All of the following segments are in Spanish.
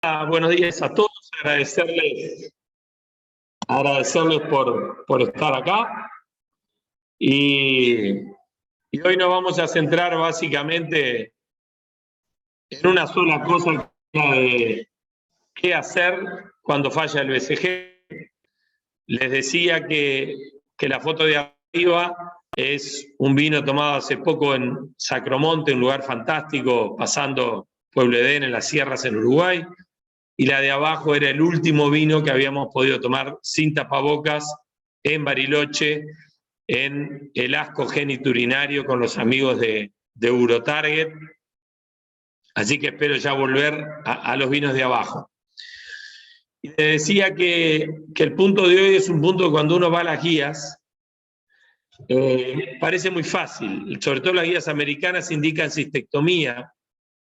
Buenos días a todos, agradecerles por estar acá. Y hoy nos vamos a centrar básicamente en una sola cosa, de qué hacer cuando falla el BCG. Les decía que la foto de arriba es un vino tomado hace poco en Sacromonte, un lugar fantástico, pasando Pueblo Edén en las sierras en Uruguay. Y la de abajo era el último vino que habíamos podido tomar sin tapabocas en Bariloche, en el asco geniturinario con los amigos de Eurotarget. Así que espero ya volver a los vinos de abajo. Y les decía que el punto de hoy es un punto que cuando uno va a las guías, parece muy fácil. Sobre todo las guías americanas indican cistectomía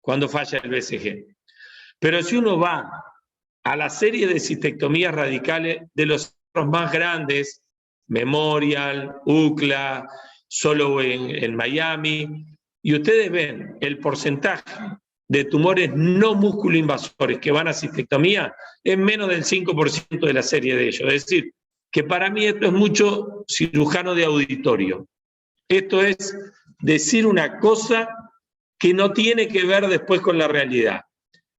cuando falla el BCG. Pero si uno va a la serie de cistectomías radicales de los centros más grandes, Memorial, UCLA, solo en Miami, y ustedes ven el porcentaje de tumores no músculo-invasores que van a cistectomía, es menos del 5% de la serie de ellos. Es decir, que para mí esto es mucho cirujano de auditorio. Esto es decir una cosa que no tiene que ver después con la realidad.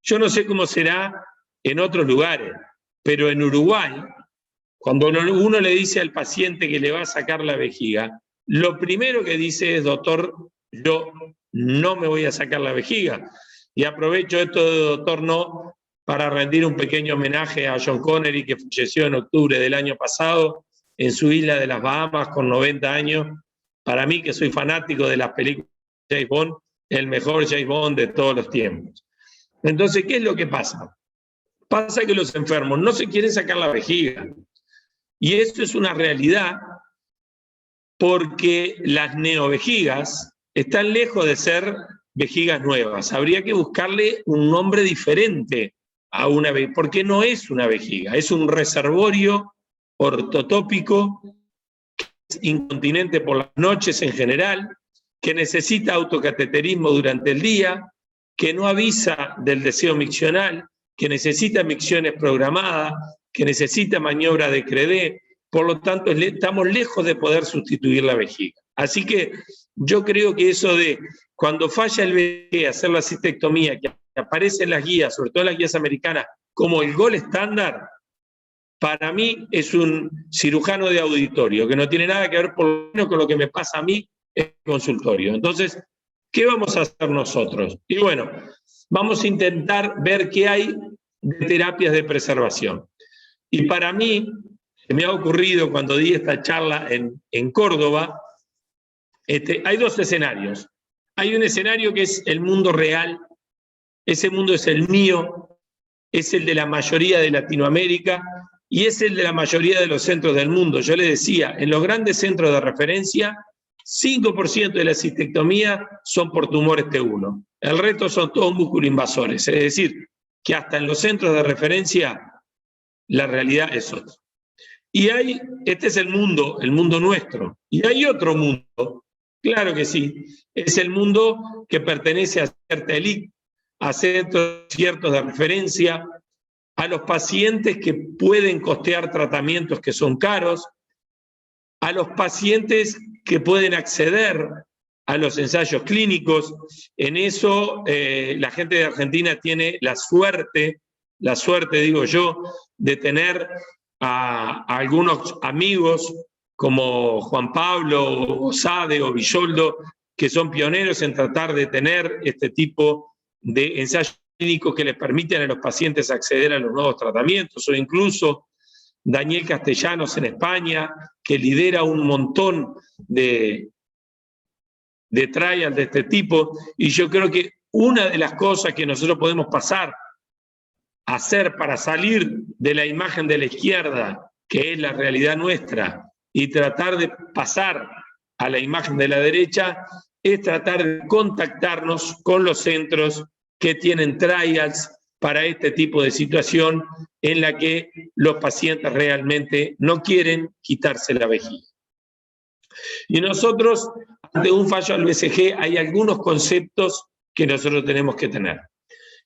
Yo no sé cómo será en otros lugares, pero en Uruguay, cuando uno le dice al paciente que le va a sacar la vejiga, lo primero que dice es: doctor, yo no me voy a sacar la vejiga. Y aprovecho esto de doctor no para rendir un pequeño homenaje a John Connery, que falleció en octubre del año pasado en su isla de las Bahamas con 90 años. Para mí, que soy fanático de las películas de James Bond, el mejor James Bond de todos los tiempos. Entonces, ¿qué es lo que pasa? Pasa que los enfermos no se quieren sacar la vejiga. Y esto es una realidad porque las neovejigas están lejos de ser vejigas nuevas. Habría que buscarle un nombre diferente a una vejiga, porque no es una vejiga, es un reservorio ortotópico que es incontinente por las noches en general, que necesita autocateterismo durante el día, que no avisa del deseo miccional, que necesita micciones programadas, que necesita maniobra de Credé. Por lo tanto, estamos lejos de poder sustituir la vejiga. Así que yo creo que eso de cuando falla el BCG, hacer la cistectomía, que aparece en las guías, sobre todo en las guías americanas, como el gol estándar, para mí es un cirujano de auditorio, que no tiene nada que ver por lo menos con lo que me pasa a mí en el consultorio. Entonces, ¿qué vamos a hacer nosotros? Y bueno, vamos a intentar ver qué hay de terapias de preservación. Y para mí, me ha ocurrido cuando di esta charla en Córdoba, hay dos escenarios. Hay un escenario que es el mundo real, ese mundo es el mío, es el de la mayoría de Latinoamérica y es el de la mayoría de los centros del mundo. Yo les decía, en los grandes centros de referencia, 5% de la cistectomía son por tumores T1. El resto son todos músculo-invasores. Es decir, que hasta en los centros de referencia la realidad es otra. Y este es el mundo nuestro. Y hay otro mundo, claro que sí, es el mundo que pertenece a cierta élite, a centros ciertos de referencia, a los pacientes que pueden costear tratamientos que son caros, a los pacientes que pueden acceder a los ensayos clínicos. En eso la gente de Argentina tiene la suerte digo yo, de tener a algunos amigos como Juan Pablo, Osade o Villoldo, que son pioneros en tratar de tener este tipo de ensayos clínicos que les permiten a los pacientes acceder a los nuevos tratamientos, o incluso Daniel Castellanos en España, que lidera un montón de trials de este tipo. Y yo creo que una de las cosas que nosotros podemos pasar a hacer para salir de la imagen de la izquierda, que es la realidad nuestra, y tratar de pasar a la imagen de la derecha, es tratar de contactarnos con los centros que tienen trials para este tipo de situación en la que los pacientes realmente no quieren quitarse la vejiga. Y nosotros, ante un fallo al BCG, hay algunos conceptos que nosotros tenemos que tener.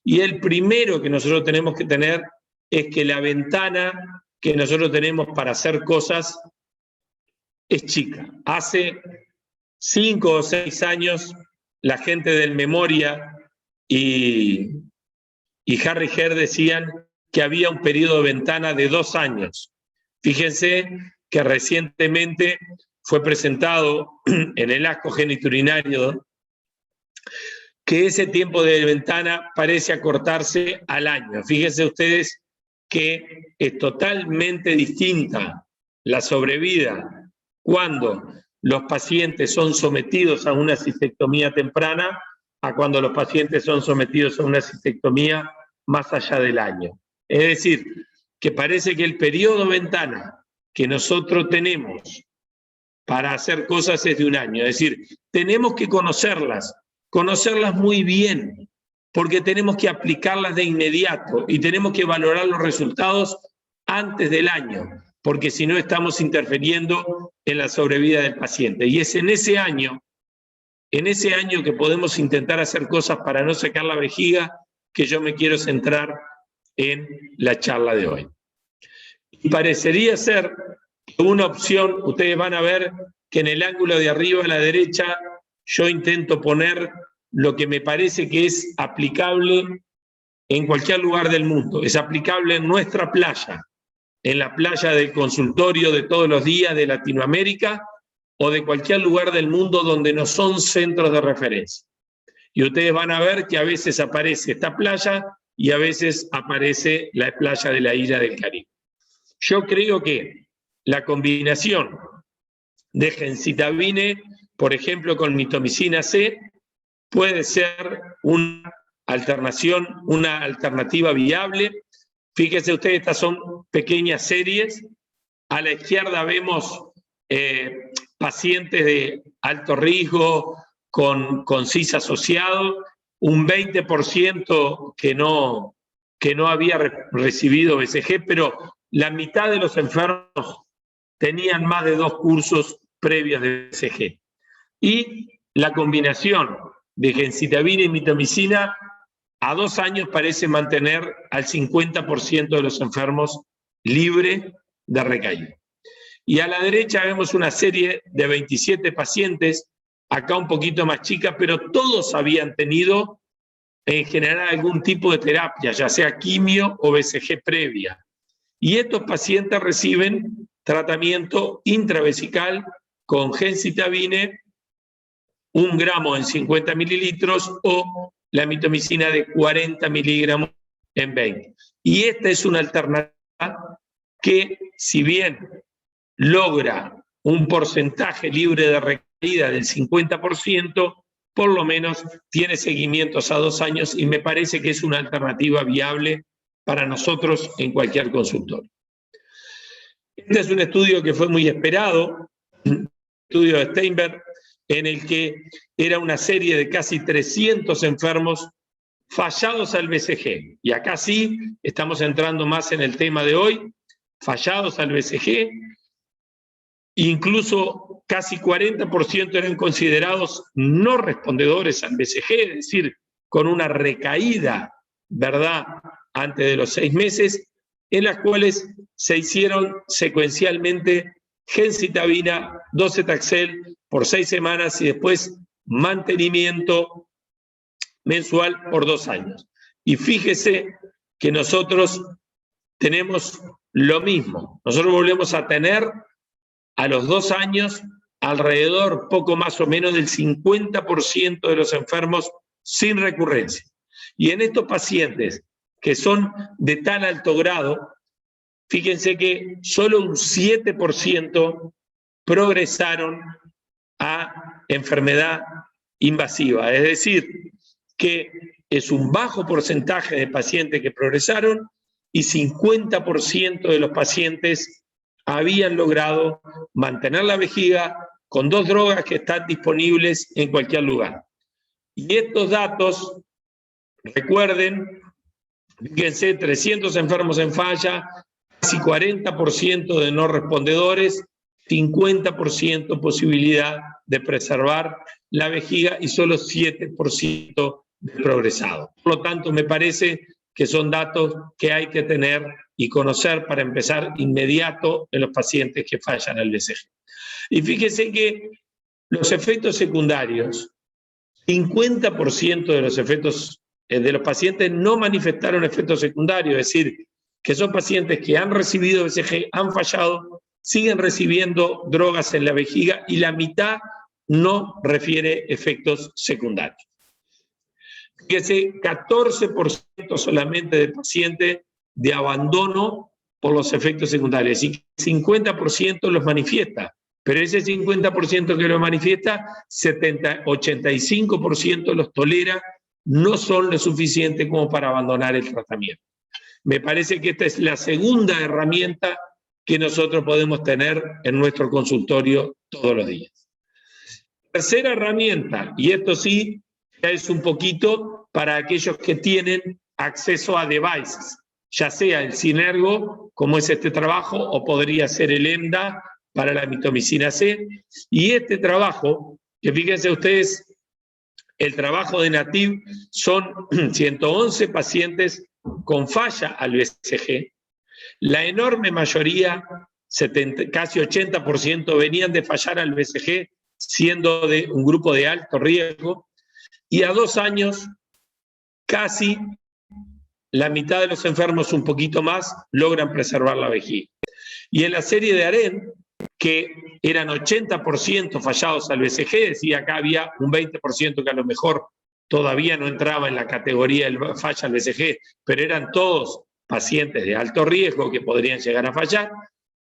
Y el primero que nosotros tenemos que tener es que la ventana que nosotros tenemos para hacer cosas es chica. Hace 5 o 6 años, la gente del Memoria y Harry Herr decían que había un periodo de ventana de 2 años. Fíjense que recientemente fue presentado en el asco genitourinario que ese tiempo de ventana parece acortarse al año. Fíjense ustedes que es totalmente distinta la sobrevida cuando los pacientes son sometidos a una cistectomía temprana a cuando los pacientes son sometidos a una cistectomía más allá del año. Es decir, que parece que el periodo ventana que nosotros tenemos para hacer cosas es de 1 año. Es decir, tenemos que conocerlas muy bien, porque tenemos que aplicarlas de inmediato y tenemos que valorar los resultados antes del año, porque si no estamos interfiriendo en la sobrevida del paciente. Y es en ese año que podemos intentar hacer cosas para no sacar la vejiga, que yo me quiero centrar en la charla de hoy. Y parecería ser una opción, ustedes van a ver que en el ángulo de arriba a la derecha yo intento poner lo que me parece que es aplicable en cualquier lugar del mundo. Es aplicable en nuestra playa, en la playa del consultorio de todos los días de Latinoamérica o de cualquier lugar del mundo donde no son centros de referencia. Y ustedes van a ver que a veces aparece esta playa y a veces aparece la playa de la isla del Caribe. Yo creo que la combinación de gemcitabine, por ejemplo, con mitomicina C, puede ser una alternativa viable. Fíjense ustedes, estas son pequeñas series. A la izquierda vemos pacientes de alto riesgo con CIS asociado, un 20% que no había recibido BCG, pero la mitad de los enfermos tenían más de 2 cursos previos de BCG. Y la combinación de gemcitabina y mitomicina a 2 años parece mantener al 50% de los enfermos libre de recaída. Y a la derecha vemos una serie de 27 pacientes, acá un poquito más chicas, pero todos habían tenido en general algún tipo de terapia, ya sea quimio o BCG previa. Y estos pacientes reciben tratamiento intravesical con gemcitabine, 1 gramo en 50 mililitros o la mitomicina de 40 miligramos en 20. Y esta es una alternativa que, si bien logra un porcentaje libre de recaída del 50%, por lo menos tiene seguimientos a 2 años y me parece que es una alternativa viable para nosotros en cualquier consultorio. Este es un estudio que fue muy esperado, un estudio de Steinberg, en el que era una serie de casi 300 enfermos fallados al BCG. Y acá sí, estamos entrando más en el tema de hoy, fallados al BCG, incluso casi 40% eran considerados no respondedores al BCG, es decir, con una recaída, ¿verdad?, antes de los 6 meses, en las cuales se hicieron secuencialmente gemcitabina, docetaxel por 6 semanas y después mantenimiento mensual por 2 años. Y fíjese que nosotros tenemos lo mismo. Nosotros volvemos a tener a los 2 años alrededor, poco más o menos, del 50% de los enfermos sin recurrencia. Y en estos pacientes que son de tan alto grado, fíjense que solo un 7% progresaron a enfermedad invasiva. Es decir, que es un bajo porcentaje de pacientes que progresaron y 50% de los pacientes habían logrado mantener la vejiga con 2 drogas que están disponibles en cualquier lugar. Y estos datos, recuerden, fíjense, 300 enfermos en falla, casi 40% de no respondedores, 50% posibilidad de preservar la vejiga y solo 7% progresado. Por lo tanto, me parece que son datos que hay que tener y conocer para empezar inmediato en los pacientes que fallan al BCG. Y fíjese que los efectos secundarios, 50% de los efectos de los pacientes no manifestaron efectos secundarios, es decir, que son pacientes que han recibido BCG, han fallado, siguen recibiendo drogas en la vejiga y la mitad no refiere efectos secundarios. Fíjese, 14% solamente de pacientes de abandono por los efectos secundarios y 50% los manifiesta. Pero ese 50% que lo manifiesta, 85% los tolera, no son lo suficiente como para abandonar el tratamiento. Me parece que esta es la segunda herramienta que nosotros podemos tener en nuestro consultorio todos los días. Tercera herramienta, y esto sí, ya es un poquito para aquellos que tienen acceso a devices, ya sea el Sinergo, como es este trabajo, o podría ser el EMDA para la mitomicina C. Y este trabajo, que fíjense ustedes, el trabajo de NATIV son 111 pacientes con falla al BCG. La enorme mayoría, casi 80%, venían de fallar al BCG, siendo de un grupo de alto riesgo, y a 2 años, casi la mitad de los enfermos, un poquito más, logran preservar la vejiga. Y en la serie de AREN, que eran 80% fallados al BCG, decía acá había un 20% que a lo mejor todavía no entraba en la categoría del falla al BCG, pero eran todos pacientes de alto riesgo que podrían llegar a fallar,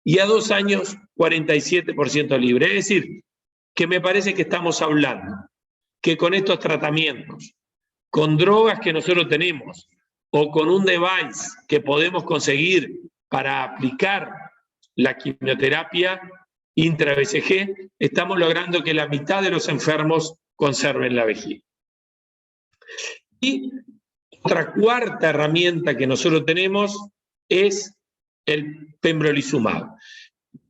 y a 2 años, 47% libre. Es decir, que me parece que estamos hablando que con estos tratamientos, con drogas que nosotros tenemos, o con un device que podemos conseguir para aplicar la quimioterapia intra-BCG, estamos logrando que la mitad de los enfermos conserven la vejiga. Y otra cuarta herramienta que nosotros tenemos es el pembrolizumab.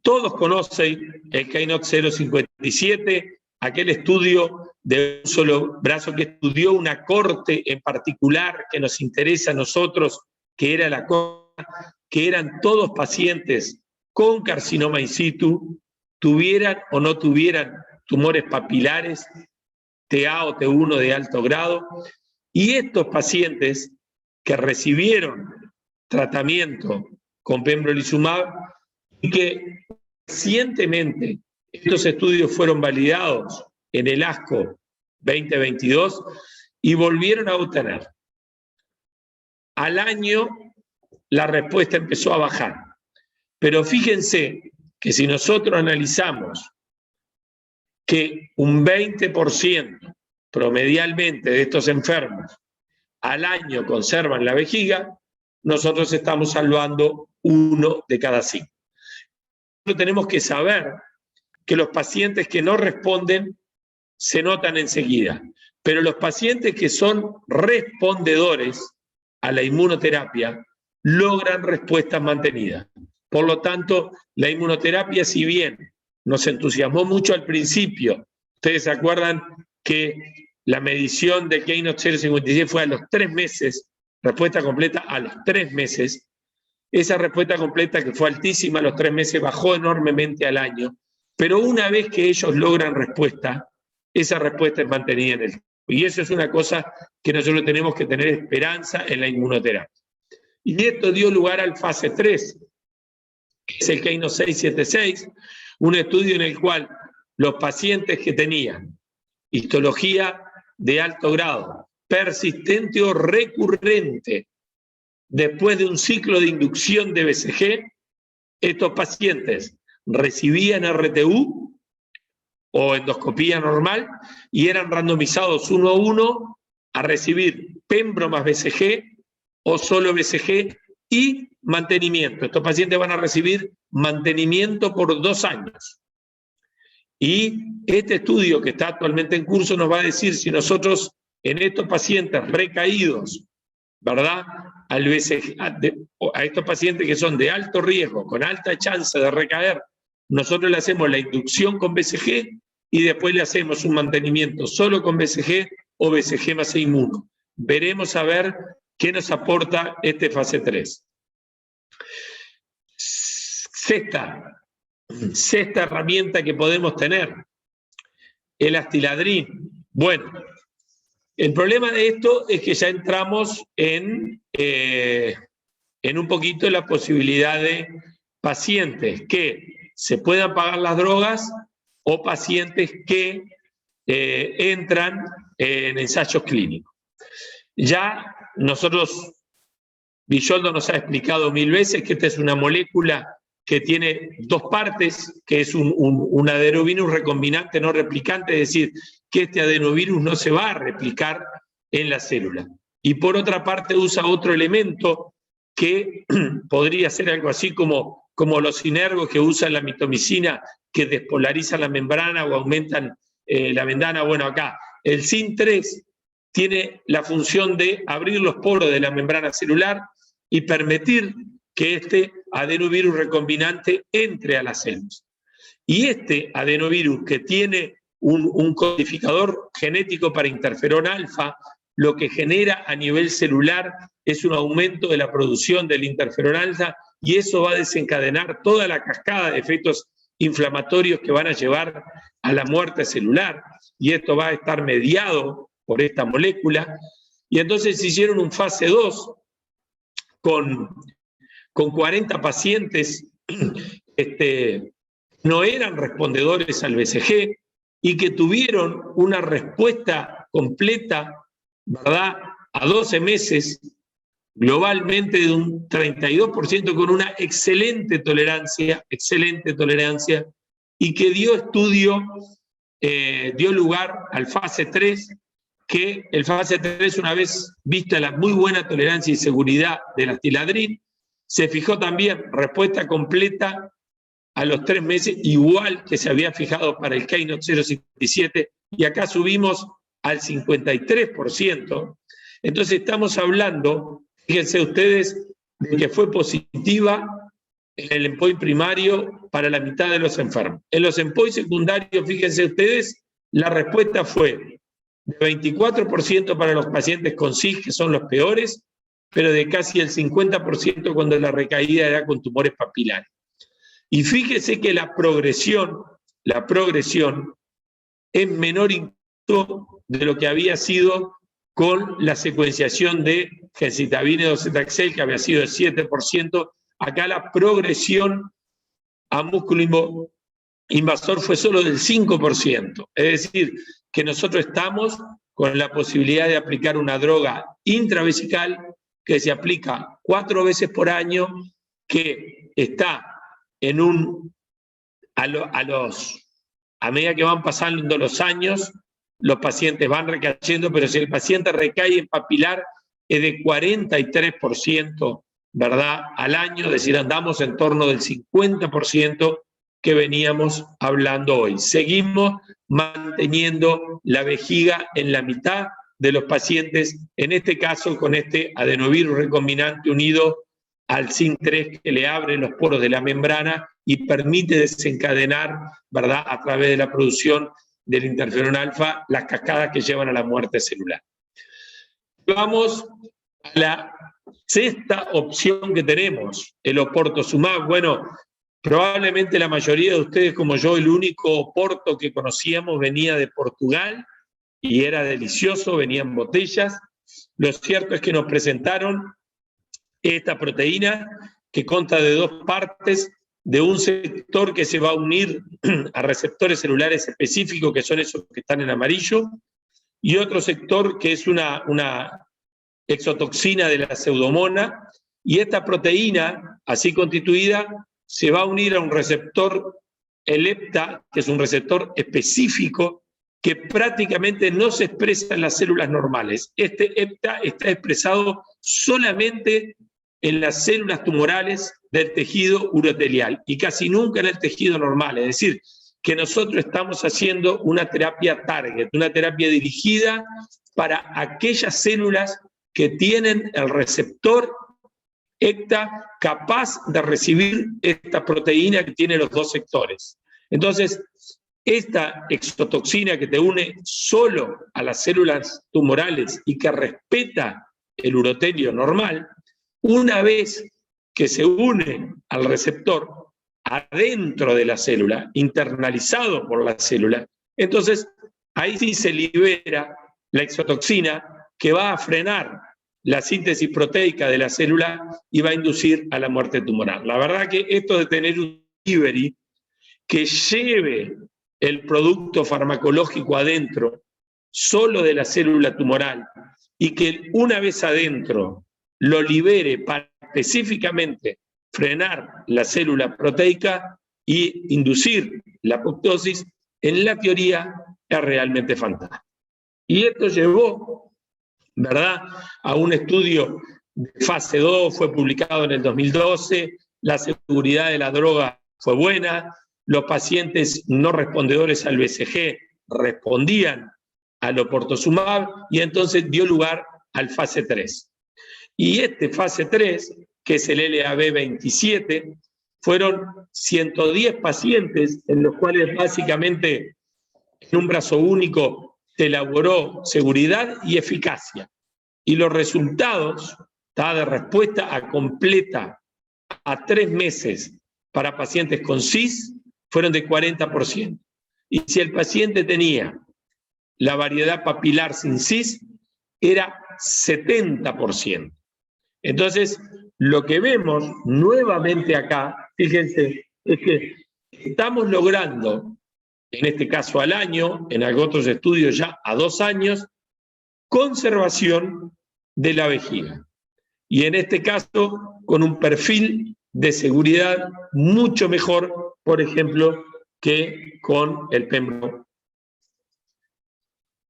Todos conocen el Keynote 057, aquel estudio de un solo brazo que estudió una corte en particular que nos interesa a nosotros, que era la corte, que eran todos pacientes con carcinoma in situ, tuvieran o no tuvieran tumores papilares, TA o T1 de alto grado, y estos pacientes que recibieron tratamiento con pembrolizumab y que recientemente estos estudios fueron validados en el ASCO 2022 y volvieron a obtener. Al año la respuesta empezó a bajar, pero fíjense que si nosotros analizamos que un 20% promedialmente de estos enfermos al año conservan la vejiga, nosotros estamos salvando 1 de cada 5. Tenemos que saber que los pacientes que no responden se notan enseguida, pero los pacientes que son respondedores a la inmunoterapia logran respuestas mantenidas. Por lo tanto, la inmunoterapia, si bien nos entusiasmó mucho al principio, ustedes se acuerdan que la medición de Keynote 057 fue a los 3 meses, respuesta completa a los 3 meses. Esa respuesta completa, que fue altísima a los 3 meses, bajó enormemente al año, pero una vez que ellos logran respuesta, esa respuesta es mantenida en el tiempo. Y eso es una cosa que nosotros tenemos que tener esperanza en la inmunoterapia. Y esto dio lugar al fase 3, que es el Keynote 676, un estudio en el cual los pacientes que tenían histología de alto grado, persistente o recurrente, después de un ciclo de inducción de BCG, estos pacientes recibían RTU o endoscopía normal y eran randomizados 1 a 1 a recibir pembro más BCG o solo BCG y mantenimiento. Estos pacientes van a recibir mantenimiento por 2 años. Y este estudio que está actualmente en curso nos va a decir si nosotros en estos pacientes recaídos, ¿verdad?, al BCG, a estos pacientes que son de alto riesgo, con alta chance de recaer, nosotros le hacemos la inducción con BCG y después le hacemos un mantenimiento solo con BCG o BCG más inmuno. veremos a ver qué nos aporta este fase 3. Sexta herramienta que podemos tener, el astiladrin. Bueno, el problema de esto es que ya entramos en un poquito la posibilidad de pacientes que se puedan pagar las drogas o pacientes que entran en ensayos clínicos. Ya nosotros, Villoldo nos ha explicado 1000 veces que esta es una molécula que tiene dos partes, que es un adenovirus recombinante no replicante, es decir, que este adenovirus no se va a replicar en la célula. Y por otra parte usa otro elemento que podría ser algo así como los sinergos que usan la mitomicina, que despolarizan la membrana o aumentan la membrana. Bueno, acá el SIN3 tiene la función de abrir los poros de la membrana celular y permitir que este adenovirus recombinante entre a las células. Y este adenovirus, que tiene un codificador genético para interferón alfa, lo que genera a nivel celular es un aumento de la producción del interferón alfa, y eso va a desencadenar toda la cascada de efectos inflamatorios que van a llevar a la muerte celular, y esto va a estar mediado por esta molécula. Y entonces hicieron un fase 2 con 40 pacientes no eran respondedores al BCG y que tuvieron una respuesta completa, ¿verdad?, a 12 meses, globalmente de un 32%, con una excelente tolerancia, y que dio lugar al fase 3, que el fase 3, una vez vista la muy buena tolerancia y seguridad del astiladrin, se fijó también respuesta completa a los 3 meses, igual que se había fijado para el Keynote 057, y acá subimos al 53%. Entonces estamos hablando, fíjense ustedes, de que fue positiva en el endpoint primario para la mitad de los enfermos. En los endpoints secundarios, fíjense ustedes, la respuesta fue de 24% para los pacientes con CIS, que son los peores, pero de casi el 50% cuando la recaída era con tumores papilares. Y fíjese que la progresión es menor incluso de lo que había sido con la secuenciación de gemcitabina y docetaxel, que había sido de 7%. Acá la progresión a músculo invasor fue solo del 5%. Es decir, que nosotros estamos con la posibilidad de aplicar una droga intravesical que se aplica 4 veces por año, que está a medida que van pasando los años, los pacientes van recayendo, pero si el paciente recae en papilar es de 43%, ¿verdad?, al año, es decir, andamos en torno del 50% que veníamos hablando hoy. Seguimos manteniendo la vejiga en la mitad de los pacientes, en este caso con este adenovirus recombinante unido al SIN3, que le abre los poros de la membrana y permite desencadenar, ¿verdad?, a través de la producción del interferón alfa, las cascadas que llevan a la muerte celular. Vamos a la sexta opción que tenemos, el oportuzumab. Bueno, probablemente la mayoría de ustedes, como yo, el único oporto que conocíamos venía de Portugal y era delicioso, venía en botellas. Lo cierto es que nos presentaron esta proteína que consta de 2 partes, de un sector que se va a unir a receptores celulares específicos, que son esos que están en amarillo, y otro sector que es una exotoxina de la pseudomona, y esta proteína, así constituida, se va a unir a un receptor, el EPTA, que es un receptor específico que prácticamente no se expresa en las células normales. Este EPTA está expresado solamente en las células tumorales del tejido urotelial y casi nunca en el tejido normal. Es decir, que nosotros estamos haciendo una terapia target, una terapia dirigida para aquellas células que tienen el receptor ECTA capaz de recibir esta proteína que tiene los 2 sectores. Entonces, esta exotoxina que te une solo a las células tumorales y que respeta el urotelio normal, una vez que se une al receptor adentro de la célula, internalizado por la célula, entonces ahí sí se libera la exotoxina que va a frenar la síntesis proteica de la célula y va a inducir a la muerte tumoral. La verdad que esto de tener un delivery que lleve el producto farmacológico adentro, solo de la célula tumoral, y que una vez adentro lo libere para específicamente frenar la célula proteica y inducir la apoptosis, en la teoría es realmente fantástico. Y esto llevó, ¿verdad?, a un estudio de fase 2, fue publicado en el 2012, la seguridad de la droga fue buena, los pacientes no respondedores al BCG respondían al oportuzumab y entonces dio lugar al fase 3. Y este fase 3, que es el LAB27, fueron 110 pacientes en los cuales básicamente en un brazo único se elaboró seguridad y eficacia. Y los resultados de respuesta a completa a 3 meses para pacientes con CIS fueron de 40%. Y si el paciente tenía la variedad papilar sin CIS, era 70%. Entonces, lo que vemos nuevamente acá, fíjense, es que estamos logrando, en este caso al año, en otros estudios ya a 2 años, conservación de la vejiga. Y en este caso, con un perfil de seguridad mucho mejor, por ejemplo, que con el pembro.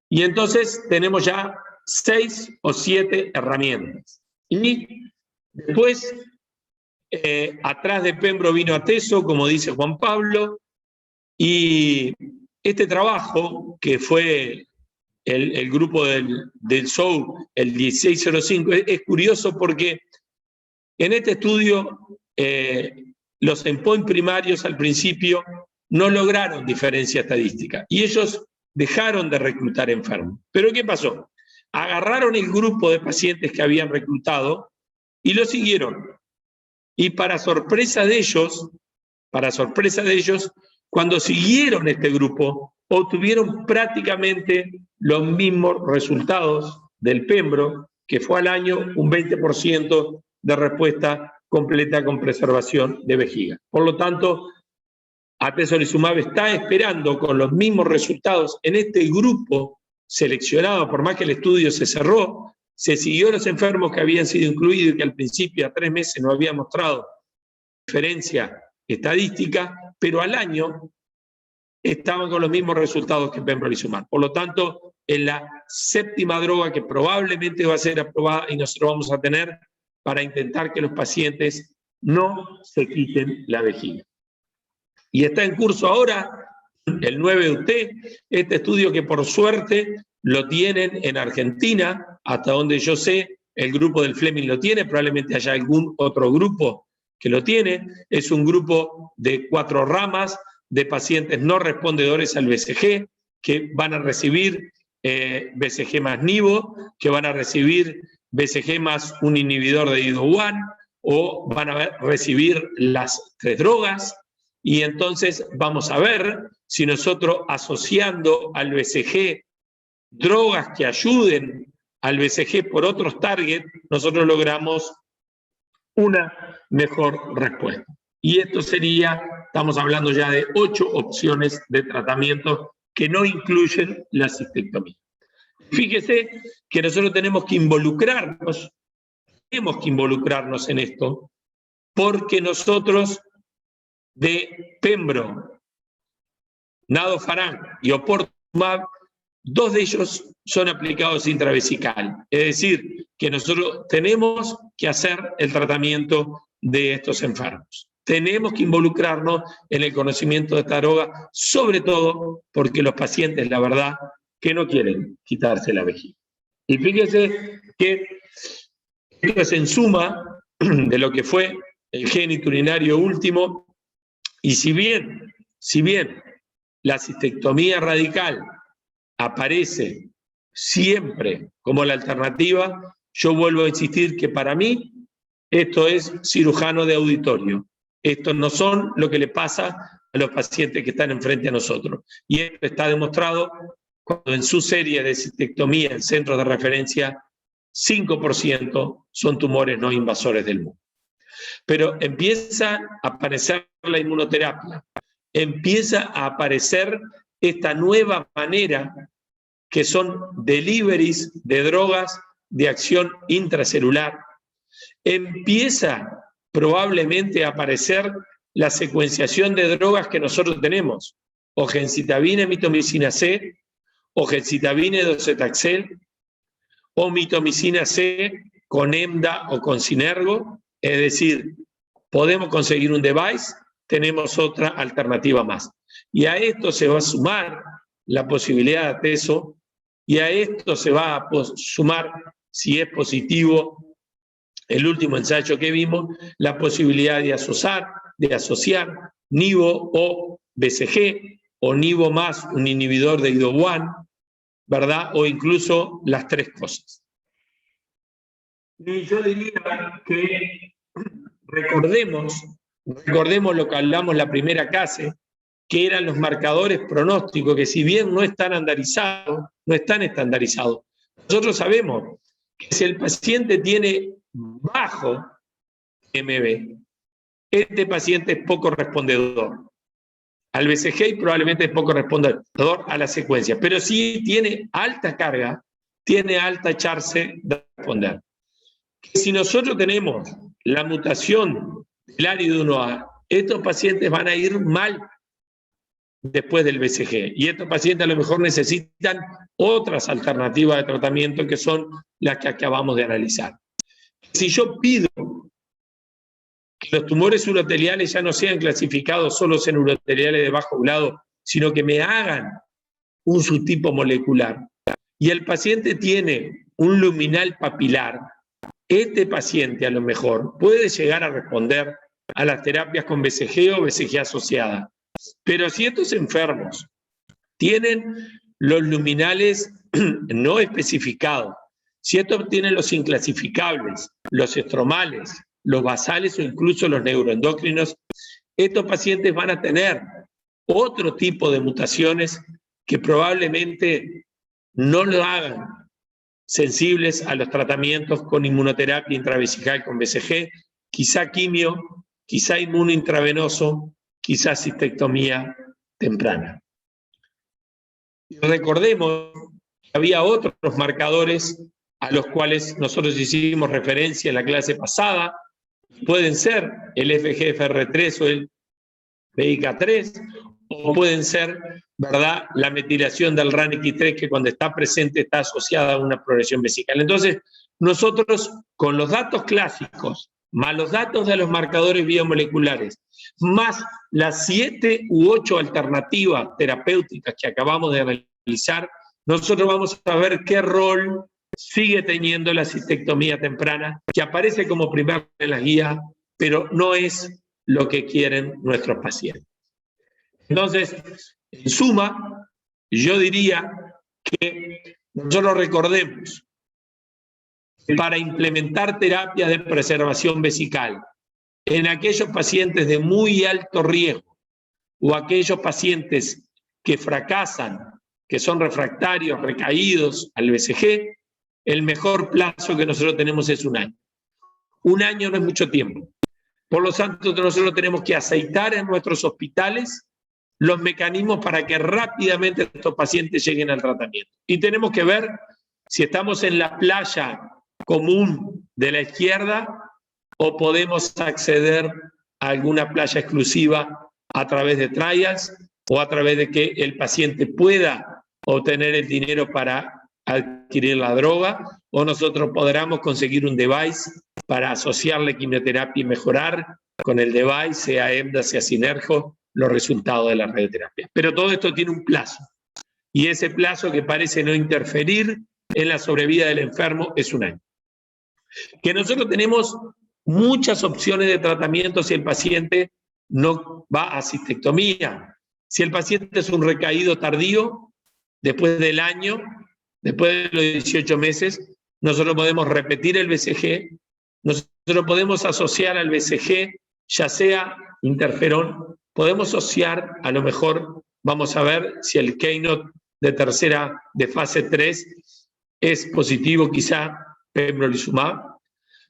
Y entonces tenemos ya 6 o 7 herramientas. Y después, atrás de pembro vino Atezo, como dice Juan Pablo, y este trabajo, que fue el grupo del SOU, el 1605, es curioso porque en este estudio los endpoints primarios al principio no lograron diferencia estadística y ellos dejaron de reclutar enfermos. ¿Pero qué pasó? Agarraron el grupo de pacientes que habían reclutado y lo siguieron. Y para sorpresa de ellos, cuando siguieron este grupo, obtuvieron prácticamente los mismos resultados del pembro, que fue al año un 20% de respuesta completa con preservación de vejiga. Por lo tanto, atezolizumab está esperando con los mismos resultados en este grupo seleccionado, por más que el estudio se cerró, se siguió a los enfermos que habían sido incluidos y que al principio a 3 meses no había mostrado diferencia estadística, pero al año estaban con los mismos resultados que pembrolizumab. Por lo tanto, en la 7ª droga que probablemente va a ser aprobada y nosotros vamos a tener para intentar que los pacientes no se quiten la vejiga. Y está en curso ahora el 9UT, este estudio que por suerte lo tienen en Argentina, hasta donde yo sé, el grupo del Fleming lo tiene, probablemente haya algún otro grupo que lo tiene. Es un grupo de 4 ramas de pacientes no respondedores al BCG, que van a recibir BCG más nivo, que van a recibir BCG más un inhibidor de IDO1, o van a recibir las 3 drogas, y entonces vamos a ver si nosotros asociando al BCG drogas que ayuden al BCG por otros targets, nosotros logramos una mejor respuesta. Y esto sería, estamos hablando ya de 8 opciones de tratamiento que no incluyen la cistectomía. Fíjese que nosotros tenemos que involucrarnos en esto, porque nosotros de pembro, nadofarán y oportuzumab, 2 de ellos son aplicados intravesical. Es decir, que nosotros tenemos que hacer el tratamiento de estos enfermos. Tenemos que involucrarnos en el conocimiento de esta droga, sobre todo porque los pacientes, la verdad, que no quieren quitarse la vejiga. Y fíjese que esto es en suma de lo que fue el génito urinario último, y si bien la cistectomía radical aparece siempre como la alternativa, yo vuelvo a insistir que para mí esto es cirujano de auditorio. Esto no son lo que le pasa a los pacientes que están enfrente a nosotros. Y esto está demostrado cuando en su serie de cistectomía en centros de referencia, 5% son tumores no invasores del mundo. Pero empieza a aparecer la inmunoterapia, empieza a aparecer esta nueva manera que son deliveries de drogas de acción intracelular. Empieza probablemente a aparecer la secuenciación de drogas que nosotros tenemos, o gencitabina, mitomicina C, o gencitabina, docetaxel, o mitomicina C con EMDA o con Sinergo, es decir, podemos conseguir un device, tenemos otra alternativa más. Y a esto se va a sumar la posibilidad de ateso, y a esto se va a sumar, si es positivo, el último ensayo que vimos, la posibilidad de asociar nivo o BCG, o nivo más un inhibidor de IDO1, ¿verdad? O incluso las tres cosas. Y yo diría que recordemos lo que hablamos la primera clase, que eran los marcadores pronósticos, que si bien no están estandarizados, nosotros sabemos que si el paciente tiene bajo MB, este paciente es poco respondedor al BCG y probablemente es poco respondedor a la secuencia, pero si tiene alta carga, tiene alta chance de responder. Si nosotros tenemos la mutación del ARID1A, estos pacientes van a ir mal después del BCG, y estos pacientes a lo mejor necesitan otras alternativas de tratamiento que son las que acabamos de analizar. Si yo pido que los tumores uroteliales ya no sean clasificados solo en uroteliales de bajo grado, sino que me hagan un subtipo molecular, y el paciente tiene un luminal papilar, este paciente a lo mejor puede llegar a responder a las terapias con BCG o BCG asociada. Pero si estos enfermos tienen los luminales no especificados, si estos tienen los inclasificables, los estromales, los basales o incluso los neuroendocrinos, estos pacientes van a tener otro tipo de mutaciones que probablemente no lo hagan sensibles a los tratamientos con inmunoterapia intravesical con BCG, quizá quimio, quizá inmuno intravenoso, quizá cistectomía temprana. Y recordemos que había otros marcadores a los cuales nosotros hicimos referencia en la clase pasada, pueden ser el FGFR3 o el PIK3, o pueden ser, ¿verdad?, la metilación del RANX3, que cuando está presente está asociada a una progresión vesical. Entonces, nosotros con los datos clásicos, más los datos de los marcadores biomoleculares, más las 7 u 8 alternativas terapéuticas que acabamos de analizar, nosotros vamos a ver qué rol sigue teniendo la cistectomía temprana, que aparece como primera en la guía, pero no es lo que quieren nuestros pacientes. Entonces, en suma, yo diría que nosotros recordemos que para implementar terapias de preservación vesical en aquellos pacientes de muy alto riesgo o aquellos pacientes que fracasan, que son refractarios, recaídos al BCG, el mejor plazo que nosotros tenemos es 1 año. 1 año no es mucho tiempo. Por lo tanto, nosotros tenemos que aceitar en nuestros hospitales los mecanismos para que rápidamente estos pacientes lleguen al tratamiento. Y tenemos que ver si estamos en la playa común de la izquierda o podemos acceder a alguna playa exclusiva a través de trials o a través de que el paciente pueda obtener el dinero para adquirir la droga, o nosotros podamos conseguir un device para asociarle quimioterapia y mejorar con el device, sea EMDA, sea Sinergo, los resultados de la radioterapia. Pero todo esto tiene un plazo, y ese plazo, que parece no interferir en la sobrevida del enfermo, es 1 año. Que nosotros tenemos muchas opciones de tratamiento si el paciente no va a cistectomía. Si el paciente es un recaído tardío, después del año, después de los 18 meses, nosotros podemos repetir el BCG, nosotros podemos asociar al BCG, ya sea interferón, podemos asociar, a lo mejor, vamos a ver si el Keynote de fase 3 es positivo, quizá pembrolizumab.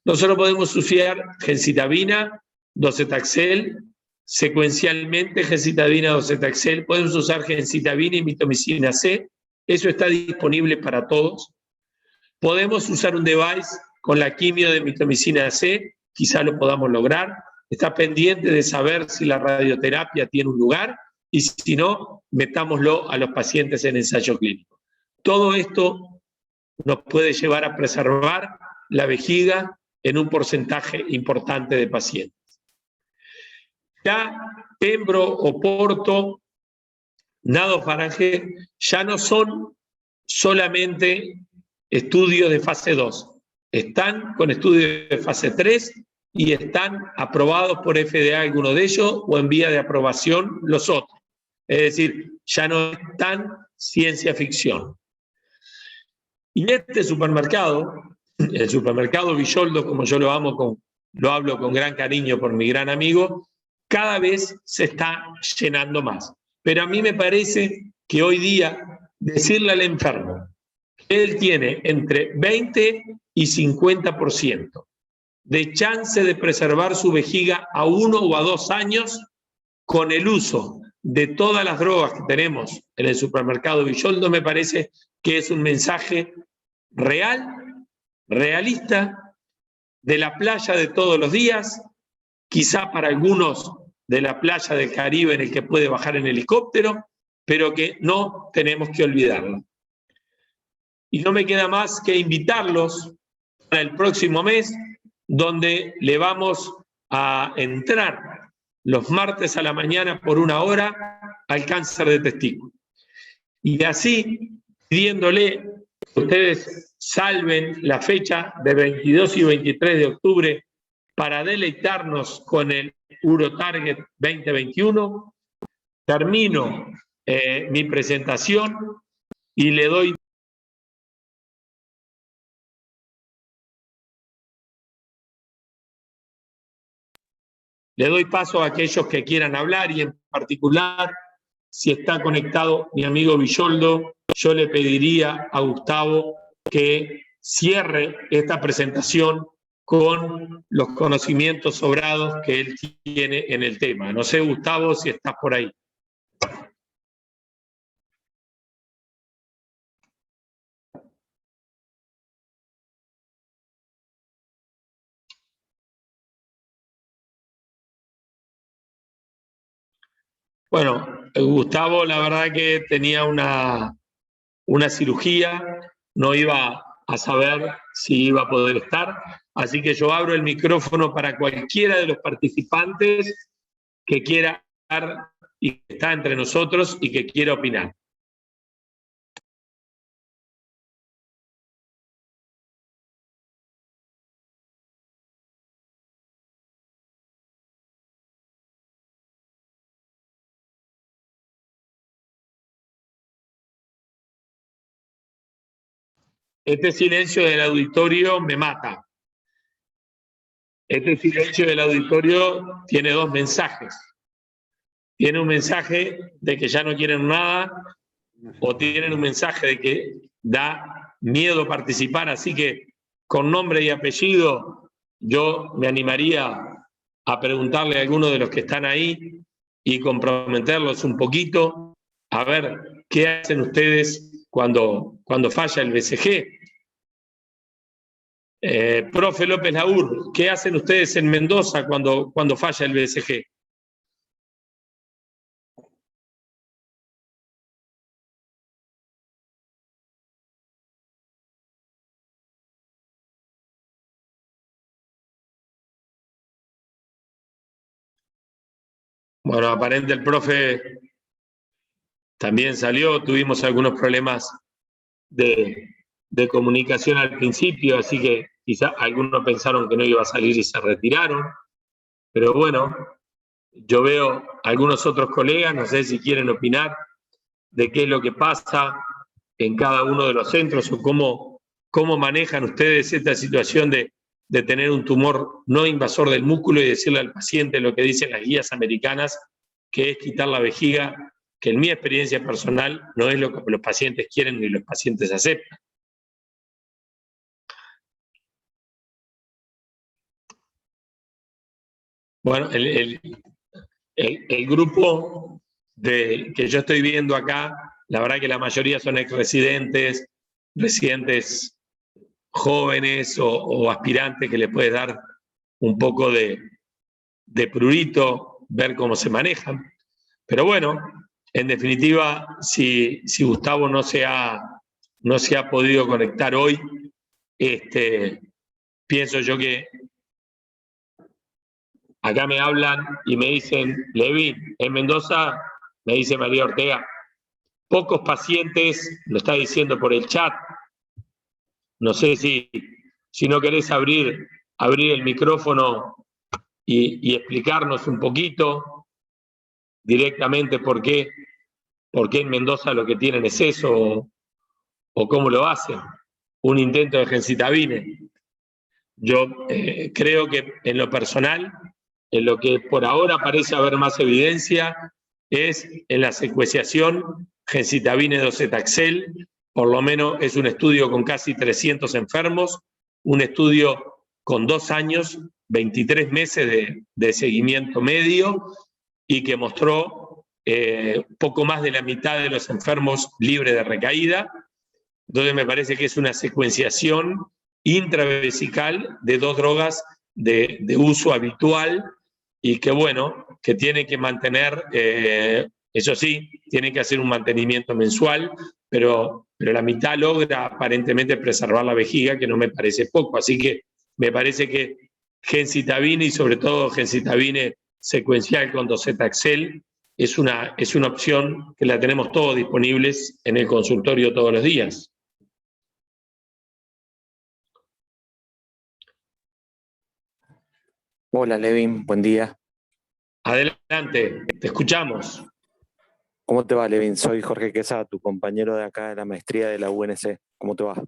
Nosotros podemos asociar gencitabina, docetaxel, secuencialmente gencitabina, docetaxel, podemos usar gencitabina y mitomicina C, eso está disponible para todos. Podemos usar un device con la quimio de mitomicina C, quizá lo podamos lograr. Está pendiente de saber si la radioterapia tiene un lugar y si no, metámoslo a los pacientes en ensayo clínico. Todo esto nos puede llevar a preservar la vejiga en un porcentaje importante de pacientes. Ya pembro o porto, nadofarange, ya no son solamente estudios de fase 2, están con estudios de fase 3 y están aprobados por FDA algunos de ellos o en vía de aprobación los otros. Es decir, ya no es tan ciencia ficción. Y este supermercado, el supermercado Villoldo, como yo lo hablo con gran cariño por mi gran amigo, cada vez se está llenando más. Pero a mí me parece que hoy día decirle al enfermo que él tiene entre 20 y 50% de chance de preservar su vejiga a 1 o a 2 años con el uso de todas las drogas que tenemos en el supermercado Villoldo, me parece que es un mensaje real, realista, de la playa de todos los días, quizá para algunos de la playa del Caribe en el que puede bajar en helicóptero, pero que no tenemos que olvidarlo. Y no me queda más que invitarlos para el próximo mes, donde le vamos a entrar los martes a la mañana por 1 hora al cáncer de testículo. Y así, pidiéndole que ustedes salven la fecha de 22 y 23 de octubre para deleitarnos con el UroTarget 2021, termino mi presentación y le doy paso a aquellos que quieran hablar y en particular, si está conectado mi amigo Villoldo, yo le pediría a Gustavo que cierre esta presentación con los conocimientos sobrados que él tiene en el tema. No sé, Gustavo, si estás por ahí. Bueno, Gustavo, la verdad que tenía una cirugía, no iba a saber si iba a poder estar, así que yo abro el micrófono para cualquiera de los participantes que quiera hablar y que está entre nosotros y que quiera opinar. Este silencio del auditorio me mata. Este silencio del auditorio tiene 2 mensajes. Tiene un mensaje de que ya no quieren nada o tienen un mensaje de que da miedo participar, así que con nombre y apellido yo me animaría a preguntarle a alguno de los que están ahí y comprometerlos un poquito a ver qué hacen ustedes cuando falla el BCG. Profe López Laur, ¿qué hacen ustedes en Mendoza cuando falla el BCG? Bueno, aparente el profe también salió, tuvimos algunos problemas de comunicación al principio, así que quizá algunos pensaron que no iba a salir y se retiraron, pero bueno, Yo veo algunos otros colegas, no sé si quieren opinar de qué es lo que pasa en cada uno de los centros o cómo manejan ustedes esta situación de tener un tumor no invasor del músculo y decirle al paciente lo que dicen las guías americanas, que es quitar la vejiga, que en mi experiencia personal no es lo que los pacientes quieren ni los pacientes aceptan. Bueno, el grupo que yo estoy viendo acá, la verdad que la mayoría son ex-residentes, residentes jóvenes o aspirantes que le puedes dar un poco de prurito, ver cómo se manejan. Pero bueno, en definitiva, si Gustavo no se ha podido conectar hoy, pienso yo que acá me hablan y me dicen, Levin, en Mendoza, me dice María Ortega, pocos pacientes, lo está diciendo por el chat, no sé si no querés abrir el micrófono y explicarnos un poquito directamente por qué en Mendoza lo que tienen es eso o cómo lo hacen, un intento de gemcitabine. Yo creo que en lo personal, en lo que por ahora parece haber más evidencia, es en la secuenciación gemcitabine docetaxel, por lo menos es un estudio con casi 300 enfermos, un estudio con 2 años, 23 meses de seguimiento medio, y que mostró poco más de la mitad de los enfermos libres de recaída. Entonces me parece que es una secuenciación intravesical de 2 drogas de uso habitual y que bueno, que tiene que mantener, eso sí, tiene que hacer un mantenimiento mensual, pero la mitad logra aparentemente preservar la vejiga, que no me parece poco. Así que me parece que gemcitabine y sobre todo gemcitabine secuencial con docetaxel es una opción que la tenemos todos disponibles en el consultorio todos los días. Hola Levin, buen día. Adelante, te escuchamos. ¿Cómo te va, Levin? Soy Jorge Quesada, tu compañero de acá de la maestría de la UNC. ¿Cómo te va?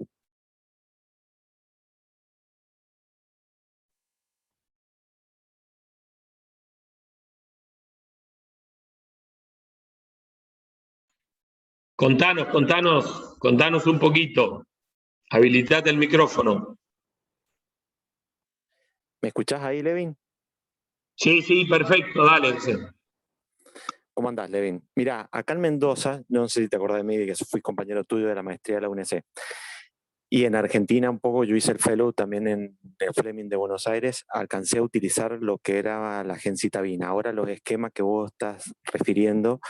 Contanos un poquito. Habilitate el micrófono. ¿Me escuchás ahí, Levin? Sí, perfecto, dale. ¿Cómo andás, Levin? Mira, acá en Mendoza, no sé si te acordás de mí, que fui compañero tuyo de la maestría de la UNC. Y en Argentina un poco, yo hice el fellow también en el Fleming de Buenos Aires, alcancé a utilizar lo que era la gemcitabina. Ahora los esquemas que vos estás refiriendo,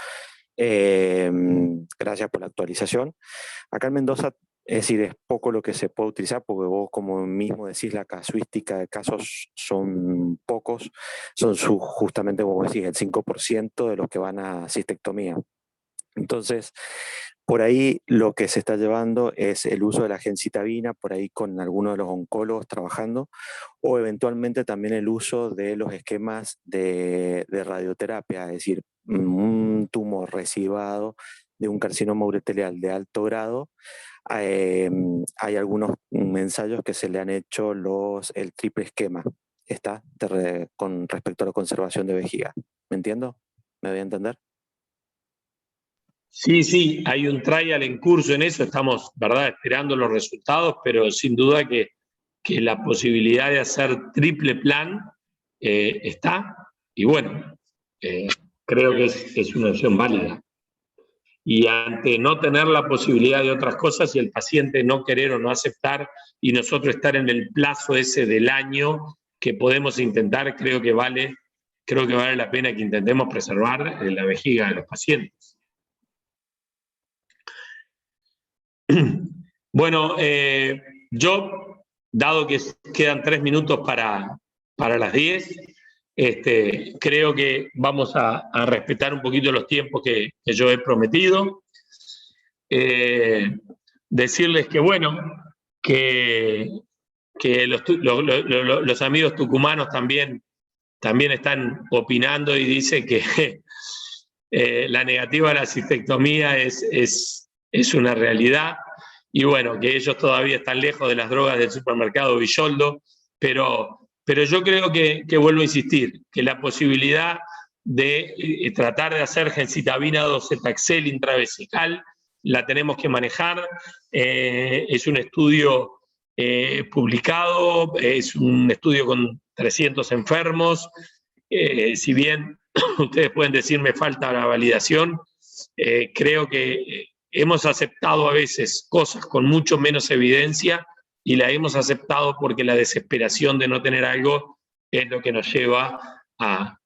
gracias por la actualización. Acá en Mendoza, es decir, es poco lo que se puede utilizar porque vos, como mismo decís, la casuística de casos son pocos, son justamente, como decís, el 5% de los que van a cistectomía. Entonces, por ahí lo que se está llevando es el uso de la gemcitabina, por ahí con algunos de los oncólogos trabajando, o eventualmente también el uso de los esquemas de radioterapia, es decir, un tumor resivado de un carcinoma ureterial de alto grado. Hay algunos ensayos que se le han hecho el triple esquema, con respecto a la conservación de vejiga. ¿Me entiendo? ¿Me voy a entender? Sí, hay un trial en curso en eso, estamos, ¿verdad?, esperando los resultados, pero sin duda que la posibilidad de hacer triple plan está, y bueno, creo que es una opción válida. Y ante no tener la posibilidad de otras cosas, y el paciente no querer o no aceptar, y nosotros estar en el plazo ese del año que podemos intentar, creo que vale la pena que intentemos preservar la vejiga de los pacientes. Bueno, yo, dado que quedan 3 minutos para las 10, creo que vamos a respetar un poquito los tiempos que yo he prometido. Decirles que, bueno, que los amigos tucumanos también también están opinando y dice que la negativa a la cistectomía es una realidad, y bueno, que ellos todavía están lejos de las drogas del supermercado Villoldo, pero yo creo que vuelvo a insistir, que la posibilidad de tratar de hacer gencitabina docetaxel intravesical la tenemos que manejar. Es un estudio publicado, es un estudio con 300 enfermos. Si bien ustedes pueden decir me falta la validación, creo que hemos aceptado a veces cosas con mucho menos evidencia, y la hemos aceptado porque la desesperación de no tener algo es lo que nos lleva a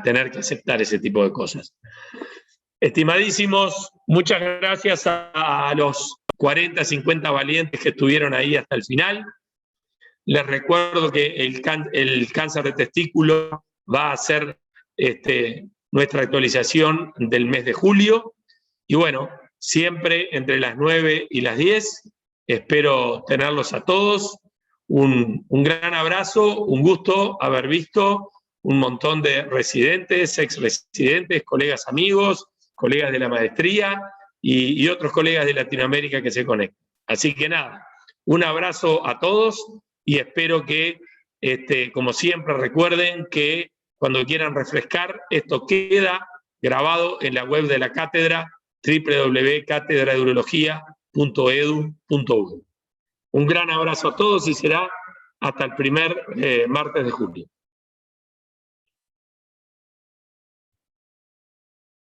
tener que aceptar ese tipo de cosas. Estimadísimos, muchas gracias a los 40, 50 valientes que estuvieron ahí hasta el final. Les recuerdo que el cáncer de testículo va a ser nuestra actualización del mes de julio. Y bueno, siempre entre las 9 y las 10, espero tenerlos a todos. Un gran abrazo, un gusto haber visto un montón de residentes, ex residentes, colegas amigos, colegas de la maestría y otros colegas de Latinoamérica que se conectan. Así que nada, un abrazo a todos y espero que, como siempre, recuerden que cuando quieran refrescar, esto queda grabado en la web de la cátedra, www.catedradeurología.edu.uy. Un gran abrazo a todos y será hasta el primer martes de julio.